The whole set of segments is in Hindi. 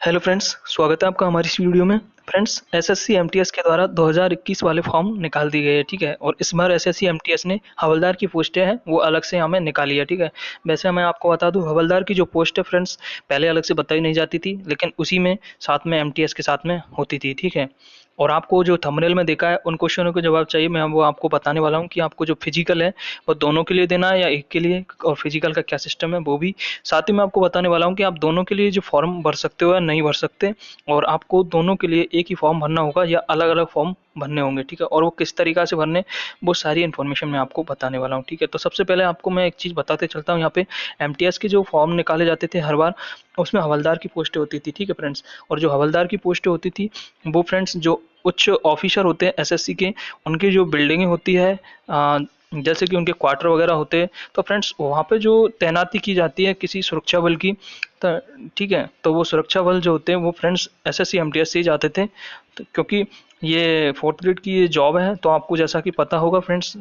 हेलो फ्रेंड्स, स्वागत है आपका हमारी इस वीडियो में। फ्रेंड्स, एसएससी एमटीएस के द्वारा 2021 वाले फॉर्म निकाल दिए गए हैं, ठीक है। और इस बार एसएससी एमटीएस ने हवलदार की पोस्टें हैं वो अलग से हमें निकाली है, ठीक है। वैसे मैं आपको बता दूं, हवलदार की जो पोस्ट है फ्रेंड्स, पहले अलग से बताई नहीं जाती थी, लेकिन उसी में साथ में एमटीएस के साथ में होती थी, ठीक है। और आपको जो थंबनेल में देखा है उन क्वेश्चनों के जवाब चाहिए, मैं वो आपको बताने वाला हूँ कि आपको जो फिजिकल है वो दोनों के लिए देना है या एक के लिए, और फिजिकल का क्या सिस्टम है वो भी। साथ ही मैं आपको बताने वाला हूँ कि आप दोनों के लिए जो फॉर्म भर सकते हो या नहीं भर सकते, और आपको दोनों के लिए एक ही फॉर्म भरना होगा या अलग अलग फॉर्म भरने होंगे, ठीक है। और वो किस तरीका से भरने, वो सारी इन्फॉर्मेशन मैं आपको बताने वाला हूँ, ठीक है। तो सबसे पहले आपको मैं एक चीज़ बताते चलता हूँ। यहाँ पे एमटीएस के जो फॉर्म निकाले जाते थे हर बार, उसमें हवलदार की पोस्टें होती थी, ठीक है फ्रेंड्स। और जो हवलदार की पोस्टें होती थी वो फ्रेंड्स जो उच्च ऑफिसर होते हैं एसएससी के, उनकी जो बिल्डिंगें होती है, जैसे कि उनके क्वार्टर वगैरह होते हैं, तो फ्रेंड्स वहाँ पे जो तैनाती की जाती है किसी सुरक्षा बल की, ठीक है, तो वो सुरक्षा बल जो होते हैं वो फ्रेंड्स एसएससी एमटीएस से ही जाते थे। तो क्योंकि ये फोर्थ ग्रेड की ये जॉब है, तो आपको जैसा कि पता होगा फ्रेंड्स,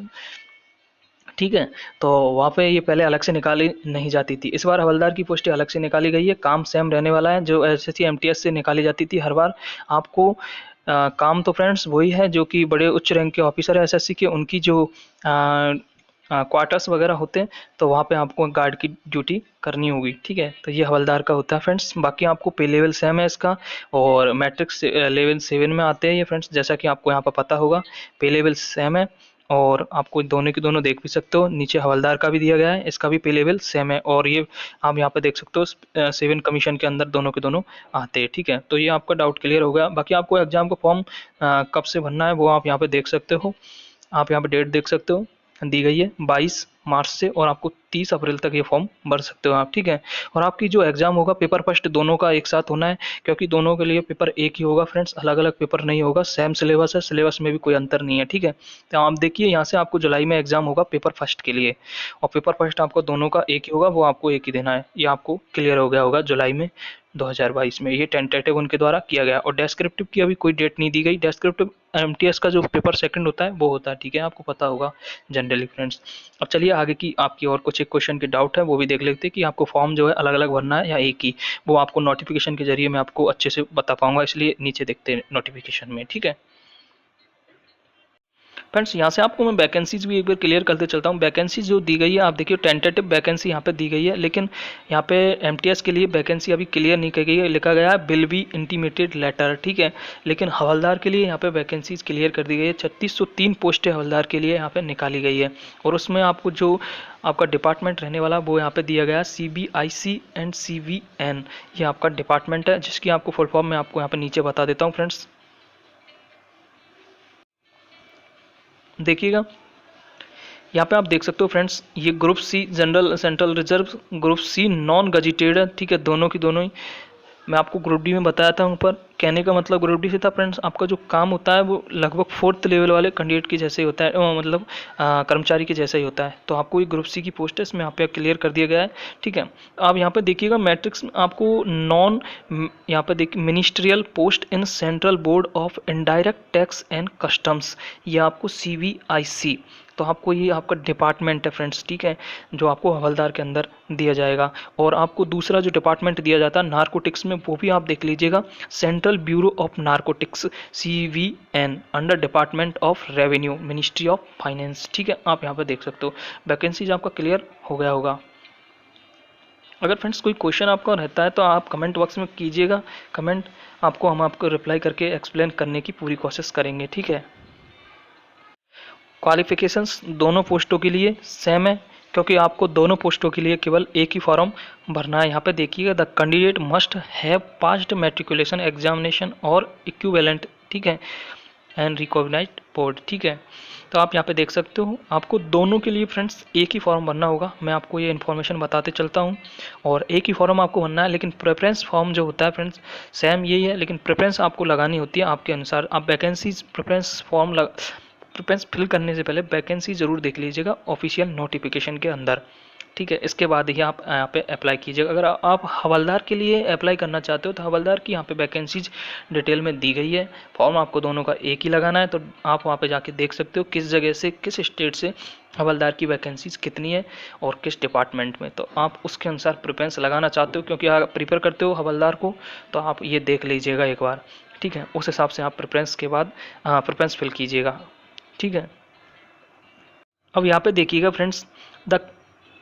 ठीक है। तो वहाँ पे ये पहले अलग से निकाली नहीं जाती थी, इस बार हवलदार की पोस्टें अलग से निकाली गई है। काम सेम रहने वाला है जो एसएससी एमटीएस से निकाली जाती थी हर बार। आपको काम तो फ्रेंड्स वही है जो कि बड़े उच्च रैंक के ऑफिसर है एसएससी के, उनकी जो क्वार्टर्स वगैरह होते हैं, तो वहाँ पे आपको गार्ड की ड्यूटी करनी होगी, ठीक है। तो ये हवलदार का होता है फ्रेंड्स। बाकी आपको पे लेवल सेम है इसका, और मैट्रिक्स लेवल 7 में आते हैं ये फ्रेंड्स, जैसा कि आपको यहाँ पर पता होगा। पे लेवल सेम है, और आपको दोनों के दोनों देख भी सकते हो, नीचे हवलदार का भी दिया गया है, इसका भी पे लेवल सेम है। और ये आप यहाँ पे देख सकते हो 7 कमीशन के अंदर दोनों के दोनों आते हैं, ठीक है। तो ये आपका डाउट क्लियर हो गया। बाकी आपको एग्जाम का फॉर्म कब से भरना है वो आप यहाँ पे देख सकते हो। आप यहाँ पे डेट देख सकते हो, दी गई है 22 मार्च से, और आपको 30 अप्रैल तक ये फॉर्म भर सकते हो आप, ठीक है। और आपकी जो एग्जाम होगा पेपर फर्स्ट दोनों का एक साथ होना है, क्योंकि दोनों के लिए पेपर एक ही होगा फ्रेंड्स, अलग अलग पेपर नहीं होगा। सेम सिलेबस है, सिलेबस में भी कोई अंतर नहीं है, ठीक है। तो आप देखिए यहाँ से आपको जुलाई में एग्जाम होगा पेपर फर्स्ट के लिए, और पेपर फर्स्ट आपको दोनों का एक ही होगा, वो आपको एक ही देना है। ये आपको क्लियर हो गया होगा जुलाई में 2022 में, ये टेंटेटिव उनके द्वारा किया गया। और डेस्क्रिप्टिव की अभी कोई डेट नहीं दी गई। डेस्क्रिप्टिव एमटीएस का जो पेपर सेकंड होता है वो होता है, ठीक है, आपको पता होगा जनरली फ्रेंड्स। अब चलिए आगे की आपकी और कुछ एक क्वेश्चन की डाउट है वो भी देख लेते हैं कि आपको फॉर्म जो है अलग अलग भरना है या एक ही। वो आपको नोटिफिकेशन के जरिए मैं आपको अच्छे से बता पाऊंगा, इसलिए नीचे देखते हैं नोटिफिकेशन में, ठीक है। फ्रेंड्स, यहाँ से आपको मैं वैकेंसीज भी एक बार क्लियर करते चलता हूँ। वैकेंसी जो दी गई है आप देखिए, टेंटेटिव वैकेंसी यहाँ पे दी गई है, लेकिन यहाँ पे एमटीएस के लिए वैकेंसी अभी क्लियर नहीं की गई है, लिखा गया है विल बी इंटीमेटेड लेटर, ठीक है। लेकिन हवलदार के लिए यहाँ पे वैकेंसीज क्लियर कर दी गई है। 3603 पोस्टें हवलदार के लिए यहाँ पे निकाली गई है, और उसमें आपको जो आपका डिपार्टमेंट रहने वाला वो यहाँ पे दिया गया है CBIC एंड CVN, ये आपका डिपार्टमेंट है, जिसकी आपको फुल फॉर्म मैं आपको यहाँ पे नीचे बता देता हूँ फ्रेंड्स, देखिएगा। यहाँ पे आप देख सकते हो फ्रेंड्स, ये group C general central reserve, group C non gazetted है, ठीक है, दोनों की दोनों ही। मैं आपको ग्रुप डी में बताया था ऊपर, कहने का मतलब ग्रुप डी से था फ्रेंड्स, आपका जो काम होता है वो लगभग 4th लेवल वाले कैंडिडेट के जैसे ही होता है, मतलब कर्मचारी के जैसा ही होता है। तो आपको ये ग्रुप सी की पोस्ट है, इसमें यहाँ पे क्लियर कर दिया गया है, ठीक है। आप यहाँ पे देखिएगा मैट्रिक्स में आपको नॉन, यहाँ पे देखिए ministerial post in central board of indirect tax and customs, ये आपको CBIC, तो आपको ये आपका डिपार्टमेंट है फ्रेंड्स, ठीक है, जो आपको हवलदार के अंदर दिया जाएगा। और आपको दूसरा जो डिपार्टमेंट दिया जाता है नारकोटिक्स में, वो भी आप देख लीजिएगा, central bureau of narcotics CVN, under department of revenue, ministry of finance, ठीक है। आप यहाँ पे देख सकते हो वैकेंसीज आपका क्लियर हो गया होगा। अगर फ्रेंड्स कोई क्वेश्चन आपका रहता है तो आप कमेंट बॉक्स में कीजिएगा कमेंट, आपको हम आपको रिप्लाई करके एक्सप्लेन करने की पूरी कोशिश करेंगे, ठीक है। क्वालिफिकेशंस दोनों पोस्टों के लिए सेम है, क्योंकि आपको दोनों पोस्टों के लिए केवल एक ही फॉर्म भरना है। यहाँ पे देखिएगा, the candidate must have passed matriculation examination और इक्विवेलेंट, ठीक है, एंड रिकॉग्नाइज्ड बोर्ड, ठीक है। तो आप यहाँ पे देख सकते हो, आपको दोनों के लिए फ्रेंड्स एक ही फॉर्म भरना होगा। मैं आपको ये इन्फॉर्मेशन बताते चलता हूँ, और एक ही फॉर्म आपको भरना है, लेकिन प्रेफरेंस फॉर्म जो होता है फ्रेंड्स सेम यही है, लेकिन प्रेफरेंस आपको लगानी होती है आपके अनुसार। आप vacancies preference form preference fill करने से पहले वैकेंसी जरूर देख लीजिएगा ऑफिशियल नोटिफिकेशन के अंदर, ठीक है। इसके बाद ही आप यहाँ पे अप्लाई कीजिएगा। अगर आप हवलदार के लिए अप्लाई करना चाहते हो तो हवलदार की यहाँ पे वैकेंसीज डिटेल में दी गई है। फॉर्म आपको दोनों का एक ही लगाना है, तो आप वहाँ पे जाके देख सकते हो किस जगह से, किस स्टेट से हवलदार की वैकेंसीज कितनी है और किस डिपार्टमेंट में। तो आप उसके अनुसार प्रेफरेंस लगाना चाहते हो, क्योंकि अगर प्रिपेयर करते हो हवलदार को तो आप ये देख लीजिएगा एक बार, ठीक है। उस हिसाब से आप प्रेफरेंस के बाद प्रेफरेंस फिल कीजिएगा, ठीक है। अब यहाँ पे देखिएगा friends, the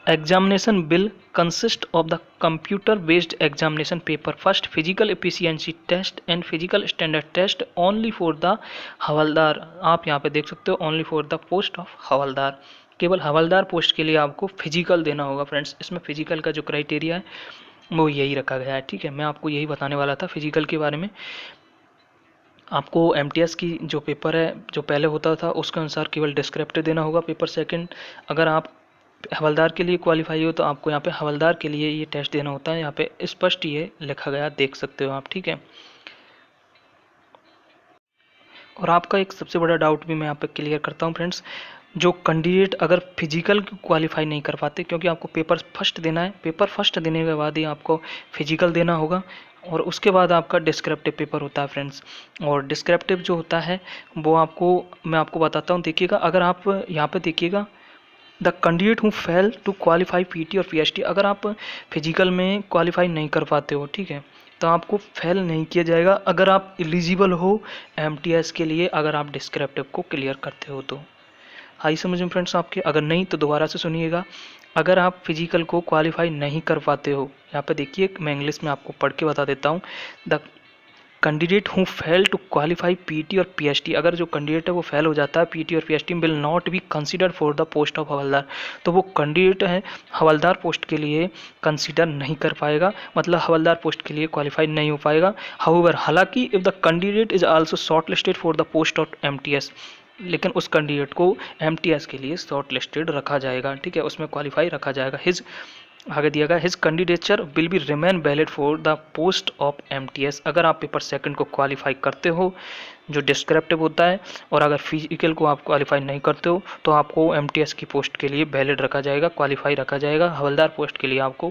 examination will consist of the computer based examination paper first physical efficiency test and physical standard test only for the havildar. आप यहाँ पे देख सकते हो only for the post of havildar, केवल हवलदार पोस्ट के लिए आपको फिजिकल देना होगा फ्रेंड्स। इसमें फिजिकल का जो क्राइटेरिया है वो यही रखा गया है, ठीक है। मैं आपको यही बताने वाला था फिजिकल के बारे में। आपको एमटीएस की जो पेपर है जो पहले होता था उसके अनुसार केवल डिस्क्रिप्टिव देना होगा पेपर सेकंड। अगर आप हवलदार के लिए क्वालिफाई हो तो आपको यहाँ पे हवलदार के लिए ये टेस्ट देना होता है। यहाँ पे स्पष्ट ये लिखा गया देख सकते हो आप, ठीक है। और आपका एक सबसे बड़ा डाउट भी मैं यहाँ पे क्लियर करता हूँ फ्रेंड्स, जो कैंडिडेट अगर फिजिकल क्वालिफाई नहीं कर पाते, क्योंकि आपको पेपर फर्स्ट देना है, पेपर फर्स्ट देने के बाद ही आपको फिजिकल देना होगा और उसके बाद आपका डिस्क्रिप्टिव पेपर होता है फ्रेंड्स। और डिस्क्रिप्टिव जो होता है वो आपको मैं आपको बताता हूँ। देखिएगा, अगर आप यहाँ पे देखिएगा, the candidate who fail to qualify PT और पीएचटी, अगर आप फिजिकल में क्वालिफाई नहीं कर पाते हो, ठीक है, तो आपको फेल नहीं किया जाएगा अगर आप एलिजिबल हो एमटीएस के लिए, अगर आप डिस्क्रिप्टिव को क्लियर करते हो तो। आई समझ में फ्रेंड्स आपके? अगर नहीं तो दोबारा से सुनिएगा। अगर आप फिजिकल को क्वालिफाई नहीं कर पाते हो, यहाँ पे देखिए मैं इंग्लिश में आपको पढ़ के बता देता हूँ। The candidate who fail to qualify PT और पीएचटी, अगर जो कैंडिडेट है वो फेल हो जाता है पीटी और PHT, will not be considered for the post of havildar, तो वो कैंडिडेट है हवलदार पोस्ट के लिए कंसीडर नहीं कर पाएगा, मतलब हवलदार पोस्ट के लिए क्वालिफाई नहीं हो पाएगा। हाउएवर, हालांकि if the candidate is also short listed for the post of MTS, लेकिन उस कैंडिडेट को एमटीएस के लिए शॉर्ट लिस्टेड रखा जाएगा, ठीक है, उसमें क्वालिफाई रखा जाएगा। हिज आगे दिया गया his candidature will be remain valid for the post of MTS. अगर आप पेपर सेकंड को क्वालिफाई करते हो जो डिस्क्रिप्टिव होता है, और अगर फिजिकल को आप क्वालिफाई नहीं करते हो तो आपको एमटीएस की पोस्ट के लिए वैलिड रखा जाएगा, क्वालिफाई रखा जाएगा। हवलदार पोस्ट के लिए आपको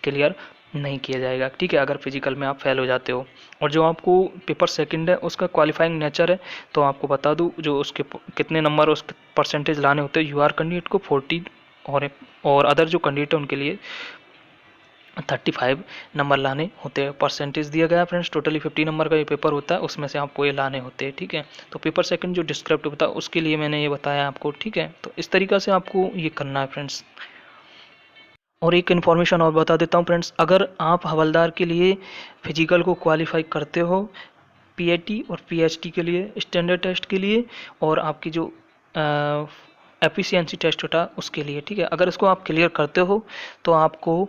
क्लियर नहीं किया जाएगा, ठीक है, अगर फिजिकल में आप फेल हो जाते हो। और जो आपको पेपर सेकंड है उसका क्वालिफाइंग नेचर है, तो आपको बता दूं जो उसके कितने नंबर उसके परसेंटेज लाने होते हैं। यूआर कैंडिडेट को 40 और अदर जो कैंडिडेट है उनके लिए 35 नंबर लाने होते हैं। परसेंटेज दिया गया फ्रेंड्स, टोटली 50 नंबर का ये पेपर होता है, उसमें से आपको ये लाने होते हैं, ठीक है। तो पेपर सेकंड जो डिस्क्रिप्टिव होता है उसके लिए मैंने ये बताया आपको, ठीक है। तो इस तरीक़ा से आपको ये करना है फ्रेंड्स। और एक इन्फॉर्मेशन और बता देता हूँ फ्रेंड्स, अगर आप हवलदार के लिए फिजिकल को क्वालिफाई करते हो पीएटी और पीएचटी के लिए स्टैंडर्ड टेस्ट के लिए, और आपकी जो एफिशिएंसी टेस्ट होता है उसके लिए, ठीक है, अगर इसको आप क्लियर करते हो तो आपको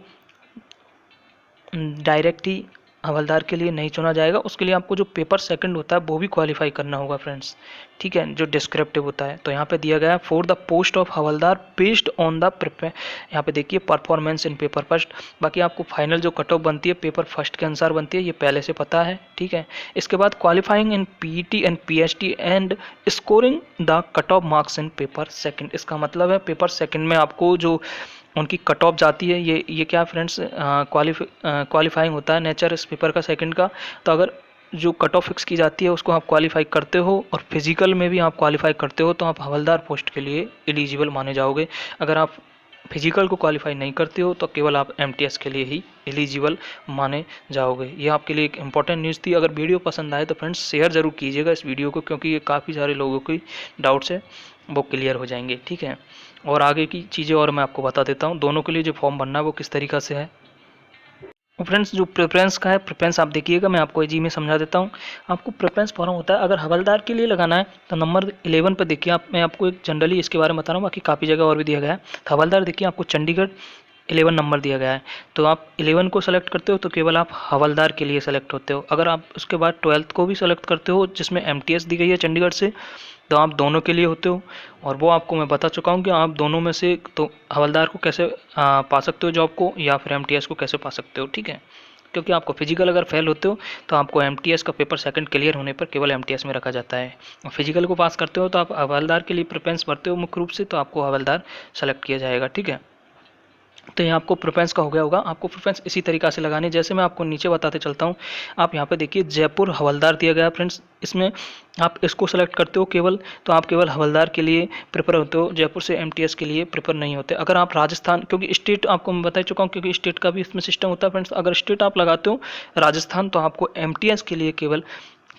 डायरेक्ट ही हवलदार के लिए नहीं चुना जाएगा। उसके लिए आपको जो पेपर सेकंड होता है वो भी क्वालिफाई करना होगा फ्रेंड्स, ठीक है, जो डिस्क्रिप्टिव होता है। तो यहाँ पे दिया गया है for the post of havildar based on the यहाँ पे देखिए परफॉर्मेंस इन पेपर फर्स्ट। बाकी आपको फाइनल जो कट ऑफ बनती है पेपर फर्स्ट के अनुसार बनती है, ये पहले से पता है, ठीक है। इसके बाद qualifying in PET and PHT and scoring the cut off marks in paper second. इसका मतलब है पेपर सेकंड में आपको जो उनकी कट ऑफ जाती है, ये क्या फ्रेंड्स क्वालिफाइंग होता है नेचर इस पेपर का सेकंड का। तो अगर जो कट ऑफ फिक्स की जाती है उसको आप क्वालिफाई करते हो और फिजिकल में भी आप क्वालिफाई करते हो तो आप हवलदार पोस्ट के लिए एलिजिबल माने जाओगे। अगर आप फिजिकल को क्वालिफाई नहीं करते हो तो केवल आप एमटीएस के लिए ही एलिजिबल माने जाओगे। ये आपके लिए एक इंपॉर्टेंट न्यूज़ थी। अगर वीडियो पसंद आए तो फ्रेंड्स शेयर ज़रूर कीजिएगा इस वीडियो को, क्योंकि ये काफ़ी सारे लोगों की डाउट्स है वो क्लियर हो जाएंगे, ठीक है। और आगे की चीज़ें और मैं आपको बता देता हूँ, दोनों के लिए जो फॉर्म भरना है वो किस तरीक़ा से है। फ्रेंड्स जो प्रेफरेंस का है, प्रेफरेंस आप देखिएगा, मैं आपको जी में समझा देता हूँ। आपको प्रेफरेंस फॉर्म होता है अगर हवलदार के लिए लगाना है तो नंबर 11 पर देखिए आप, मैं आपको एक जनरली इसके बारे में बता रहा हूँ, बाकी काफ़ी जगह और भी दिया गया है। तो हवलदार देखिए आपको चंडीगढ़ 11 नंबर दिया गया है, तो आप 11 को सेलेक्ट करते हो तो केवल आप हवलदार के लिए सेलेक्ट होते हो। अगर आप उसके बाद 12th को भी सेलेक्ट करते हो जिसमें एमटीएस दी गई है चंडीगढ़ से, तो आप दोनों के लिए होते हो। और वो आपको मैं बता चुका हूँ कि आप दोनों में से तो हवलदार को कैसे पा सकते हो जॉब को, या फिर एमटीएस को कैसे पा सकते हो, ठीक है। क्योंकि आपको फिजिकल अगर फेल होते हो तो आपको एमटीएस का पेपर सेकंड क्लियर होने पर केवल एमटीएस में रखा जाता है। और फिजिकल को पास करते हो तो आप हवलदार के लिए प्रेफरेंस भरते हो मुख्य रूप से, तो आपको हवलदार सेलेक्ट किया जाएगा, ठीक है। तो ये आपको प्रेफरेंस का हो गया होगा। आपको प्रेफरेंस इसी तरीक़ा से लगानी है, जैसे मैं आपको नीचे बताते चलता हूँ। आप यहाँ पे देखिए जयपुर हवलदार दिया गया है फ्रेंड्स, इसमें आप इसको सेलेक्ट करते हो केवल, तो आप केवल हवलदार के लिए प्रिपेयर होते हो, जयपुर से एमटीएस के लिए प्रिपेयर नहीं होते। अगर आप राजस्थान, क्योंकि स्टेट आपको मैं बता चुका हूँ, क्योंकि स्टेट का भी इसमें सिस्टम होता है फ्रेंड्स। अगर स्टेट आप लगाते हो राजस्थान, तो आपको एमटीएस के लिए केवल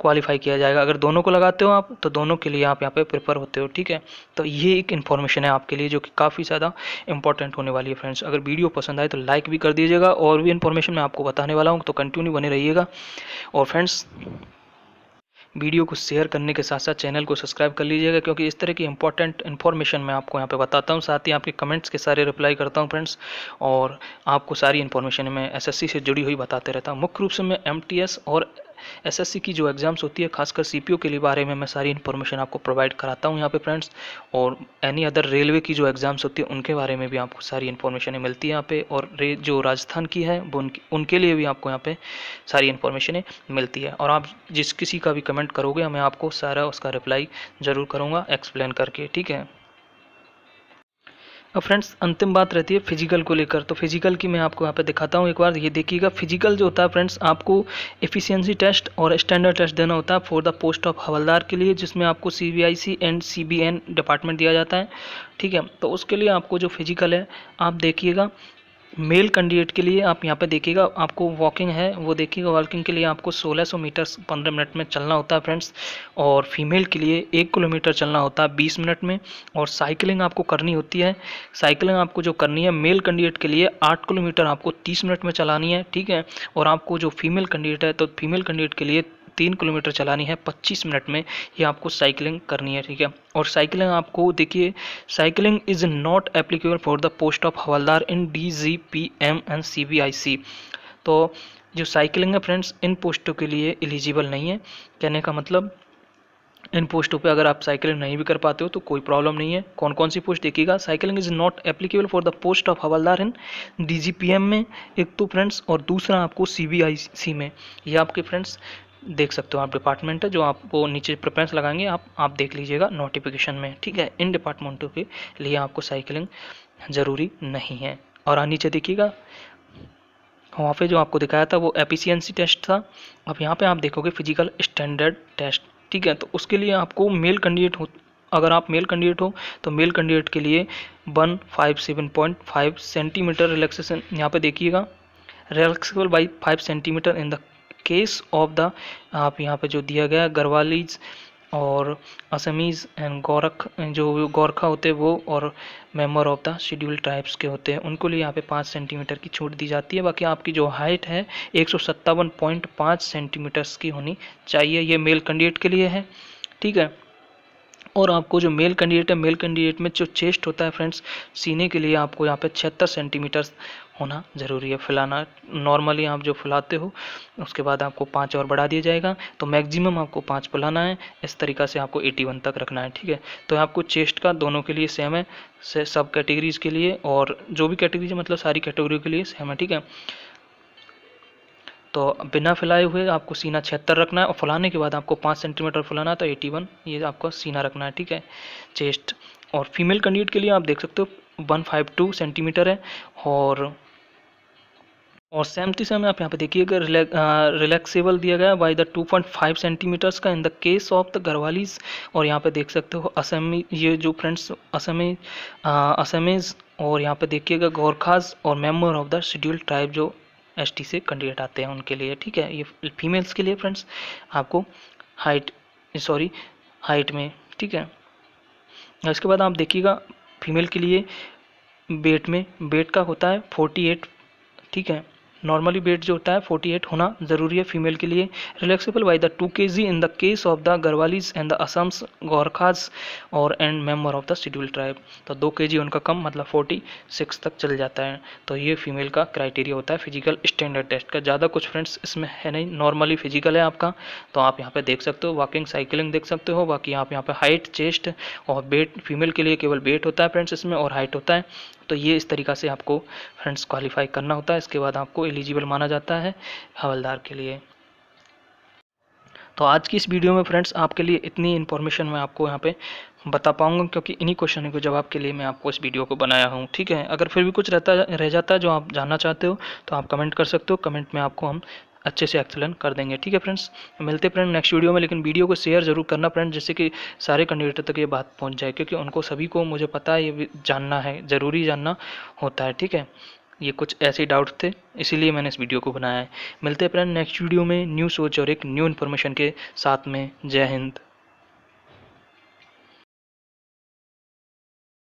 क्वालिफाई किया जाएगा। अगर दोनों को लगाते हो आप, तो दोनों के लिए आप यहाँ पे प्रिपेयर होते हो, ठीक है। तो ये एक इन्फॉर्मेशन है आपके लिए जो कि काफ़ी ज़्यादा इंपॉर्टेंट होने वाली है फ्रेंड्स। अगर वीडियो पसंद आए तो लाइक भी कर दीजिएगा, और भी इन्फॉर्मेशन मैं आपको बताने वाला हूँ, तो कंटिन्यू बने रहिएगा। और फ्रेंड्स वीडियो को शेयर करने के साथ साथ चैनल को सब्सक्राइब कर लीजिएगा, क्योंकि इस तरह की इंपॉर्टेंट इन्फॉर्मेशन मैं आपको यहाँ पे बताता हूँ। साथ ही आपके कमेंट्स के सारे रिप्लाई करता हूँ फ्रेंड्स, और आपको सारी इन्फॉर्मेशन मैं एसएससी से जुड़ी हुई बताते रहता हूँ। मुख्य रूप से मैं एमटीएस और एसएससी की जो एग्ज़ाम्स होती है, खासकर सीपीओ के लिए बारे में मैं सारी इन्फॉर्मेशन आपको प्रोवाइड कराता हूँ यहाँ पे फ्रेंड्स। और एनी अदर रेलवे की जो एग्ज़ाम्स होती है उनके बारे में भी आपको सारी इन्फॉर्मेशन मिलती है यहाँ पे, और जो राजस्थान की है वो उनके लिए भी आपको यहाँ पे सारी इन्फॉर्मेशन मिलती है। और आप जिस किसी का भी कमेंट करोगे, मैं आपको सारा उसका रिप्लाई ज़रूर करूँगा एक्सप्लेन करके, ठीक है। अब फ्रेंड्स अंतिम बात रहती है फिजिकल को लेकर। तो फिजिकल की मैं आपको यहाँ पे दिखाता हूँ एक बार, ये देखिएगा। फिजिकल जो होता है फ्रेंड्स, आपको एफिशिएंसी टेस्ट और स्टैंडर्ड टेस्ट देना होता है फॉर द पोस्ट ऑफ हवलदार के लिए, जिसमें आपको सीबीआईसी एंड सीबीएन डिपार्टमेंट दिया जाता है, ठीक है। तो उसके लिए आपको जो फिजिकल है, आप देखिएगा मेल कैंडिडेट के लिए आप यहाँ पे देखिएगा, आपको वॉकिंग है वो देखिएगा। वॉकिंग के लिए आपको 1600 मीटर 15 मिनट में चलना होता है फ्रेंड्स, और फीमेल के लिए 1 किलोमीटर चलना होता है 20 मिनट में। और साइकिलिंग आपको करनी होती है, साइकिलिंग आपको जो करनी है मेल कैंडिडेट के लिए 8 किलोमीटर आपको 30 मिनट में चलानी है, ठीक है। और आपको जो फीमेल कैंडिडेट है, तो फीमेल कैंडिडेट के लिए 3 किलोमीटर चलानी है 25 मिनट में, ये आपको साइकिलिंग करनी है, ठीक है। और साइकिलिंग आपको देखिए, cycling is not applicable for the post of havildar in DGPM and CBIC. तो जो साइकिलिंग है फ्रेंड्स, इन पोस्टों के लिए एलिजिबल नहीं है। कहने का मतलब, इन पोस्टों पे अगर आप साइकिलिंग नहीं भी कर पाते हो तो कोई प्रॉब्लम नहीं है। कौन कौन सी पोस्ट देखिएगा, cycling is not applicable for the post of havildar in DGPM में, एक तो फ्रेंड्स, और दूसरा आपको सीबीआईसी में। ये आपके फ्रेंड्स देख सकते हो, आप डिपार्टमेंट है जो आपको नीचे प्रेफरेंस लगाएंगे, आप देख लीजिएगा नोटिफिकेशन में, ठीक है। इन डिपार्टमेंटों के लिए आपको साइकिलिंग ज़रूरी नहीं है। और नीचे देखिएगा, वहाँ पे जो आपको दिखाया था वो एफिशिएंसी टेस्ट था। अब यहाँ पे आप देखोगे फिजिकल स्टैंडर्ड टेस्ट, ठीक है। तो उसके लिए आपको मेल कैंडिडेट हो, अगर आप मेल कैंडिडेट हो तो मेल कैंडिडेट के लिए 157.5 सेंटीमीटर रिलैक्सेशन यहाँ पे देखिएगा, relaxable by 5 centimetre in the case of the, आप यहाँ पे जो दिया गया गढ़वालीज और असमीज़ एंड गोरख, जो गोरखा होते हैं वो, और member of the schedule tribes के होते हैं, उनको लिए यहाँ पे 5 सेंटीमीटर की छूट दी जाती है। बाकी आपकी जो हाइट है 157.5 सेंटीमीटर्स की होनी चाहिए, ये मेल कैंडिडेट के लिए है, ठीक है। और आपको जो मेल कैंडिडेट है, मेल कैंडिडेट में जो चेस्ट होता है फ्रेंड्स, सीने के लिए आपको यहाँ पे 76 सेंटीमीटर होना ज़रूरी है फुलाना। नॉर्मली आप जो फुलाते हो उसके बाद आपको 5 और बढ़ा दिया जाएगा, तो मैक्सिमम आपको 5 फुलाना है। इस तरीक़ा से आपको 81 तक रखना है, ठीक है। तो आपको चेस्ट का दोनों के लिए सेम है, सब कैटेगरीज के लिए, और जो भी कैटेगरीज है मतलब सारी कैटेगरी के लिए सेम है, ठीक है। तो बिना फुलाए हुए आपको सीना 76 रखना है, और फुलाने के बाद आपको 5 सेंटीमीटर फुलाना है, तो 81 ये आपको सीना रखना है, ठीक है, चेस्ट। और फीमेल कैंडिडेट के लिए आप देख सकते हो 152 सेंटीमीटर है। और सहमति समय आप यहाँ पे देखिएगा, रिलैक्सेबल दिया गया बाय द 2.5 सेंटीमीटर्स का in the case of the Garhwalis. और यहाँ पे देख सकते हो असमी, ये जो फ्रेंड्स असमीज, और यहाँ पे देखिएगा गोरखाज और member of the scheduled tribe जो एसटी से कैंडिडेट आते हैं उनके लिए, ठीक है। ये फीमेल्स के लिए फ्रेंड्स आपको हाइट में, ठीक है। इसके बाद आप देखिएगा फीमेल के लिए वेट का होता है 48, ठीक है। नॉर्मली वेट जो होता है 48 होना ज़रूरी है फीमेल के लिए। Relaxable by the 2 kg in the case of the Garhwalis and the Assams Gorkhas और and member of the scheduled tribe. तो 2 kg उनका कम, मतलब 46 तक चल जाता है। तो ये फीमेल का क्राइटेरिया होता है फिजिकल स्टैंडर्ड टेस्ट का। ज़्यादा कुछ फ्रेंड्स इसमें है नहीं, नॉर्मली फिजिकल है आपका। तो आप यहाँ पे देख सकते हो, वॉकिंग साइकिलिंग देख सकते हो। बाकी आप यहाँ पे हाइट, चेस्ट और वेट, फीमेल के लिए केवल वेट होता है फ्रेंड्स इसमें, और हाइट होता है। तो ये इस तरीक़ा से आपको फ्रेंड्स क्वालिफाई करना होता है। इसके बाद आपको एलिजिबल माना जाता है हवलदार के लिए। तो आज की इस वीडियो में फ्रेंड्स आपके लिए इतनी इन्फॉर्मेशन मैं आपको यहाँ पे बता पाऊँगा, क्योंकि इन्हीं क्वेश्चन के जवाब के लिए मैं आपको इस वीडियो को बनाया हूँ, ठीक है। अगर फिर भी कुछ रह जाता है जो आप जानना चाहते हो तो आप कमेंट कर सकते हो, कमेंट में आपको हम अच्छे से एक्सप्लेन कर देंगे, ठीक है फ्रेंड्स। मिलते फ्रेंड नेक्स्ट वीडियो में, लेकिन वीडियो को शेयर जरूर करना फ्रेंड, जिससे कि सारे कैंडिडेट तक ये बात पहुंच जाए, क्योंकि उनको सभी को मुझे पता है ये जानना है, ज़रूरी जानना होता है, ठीक है। ये कुछ ऐसे डाउट थे, इसीलिए मैंने इस वीडियो को बनाया है। मिलते हैं फ्रेंड नेक्स्ट वीडियो में न्यू सोच और एक न्यू इन्फॉर्मेशन के साथ में। जय हिंद।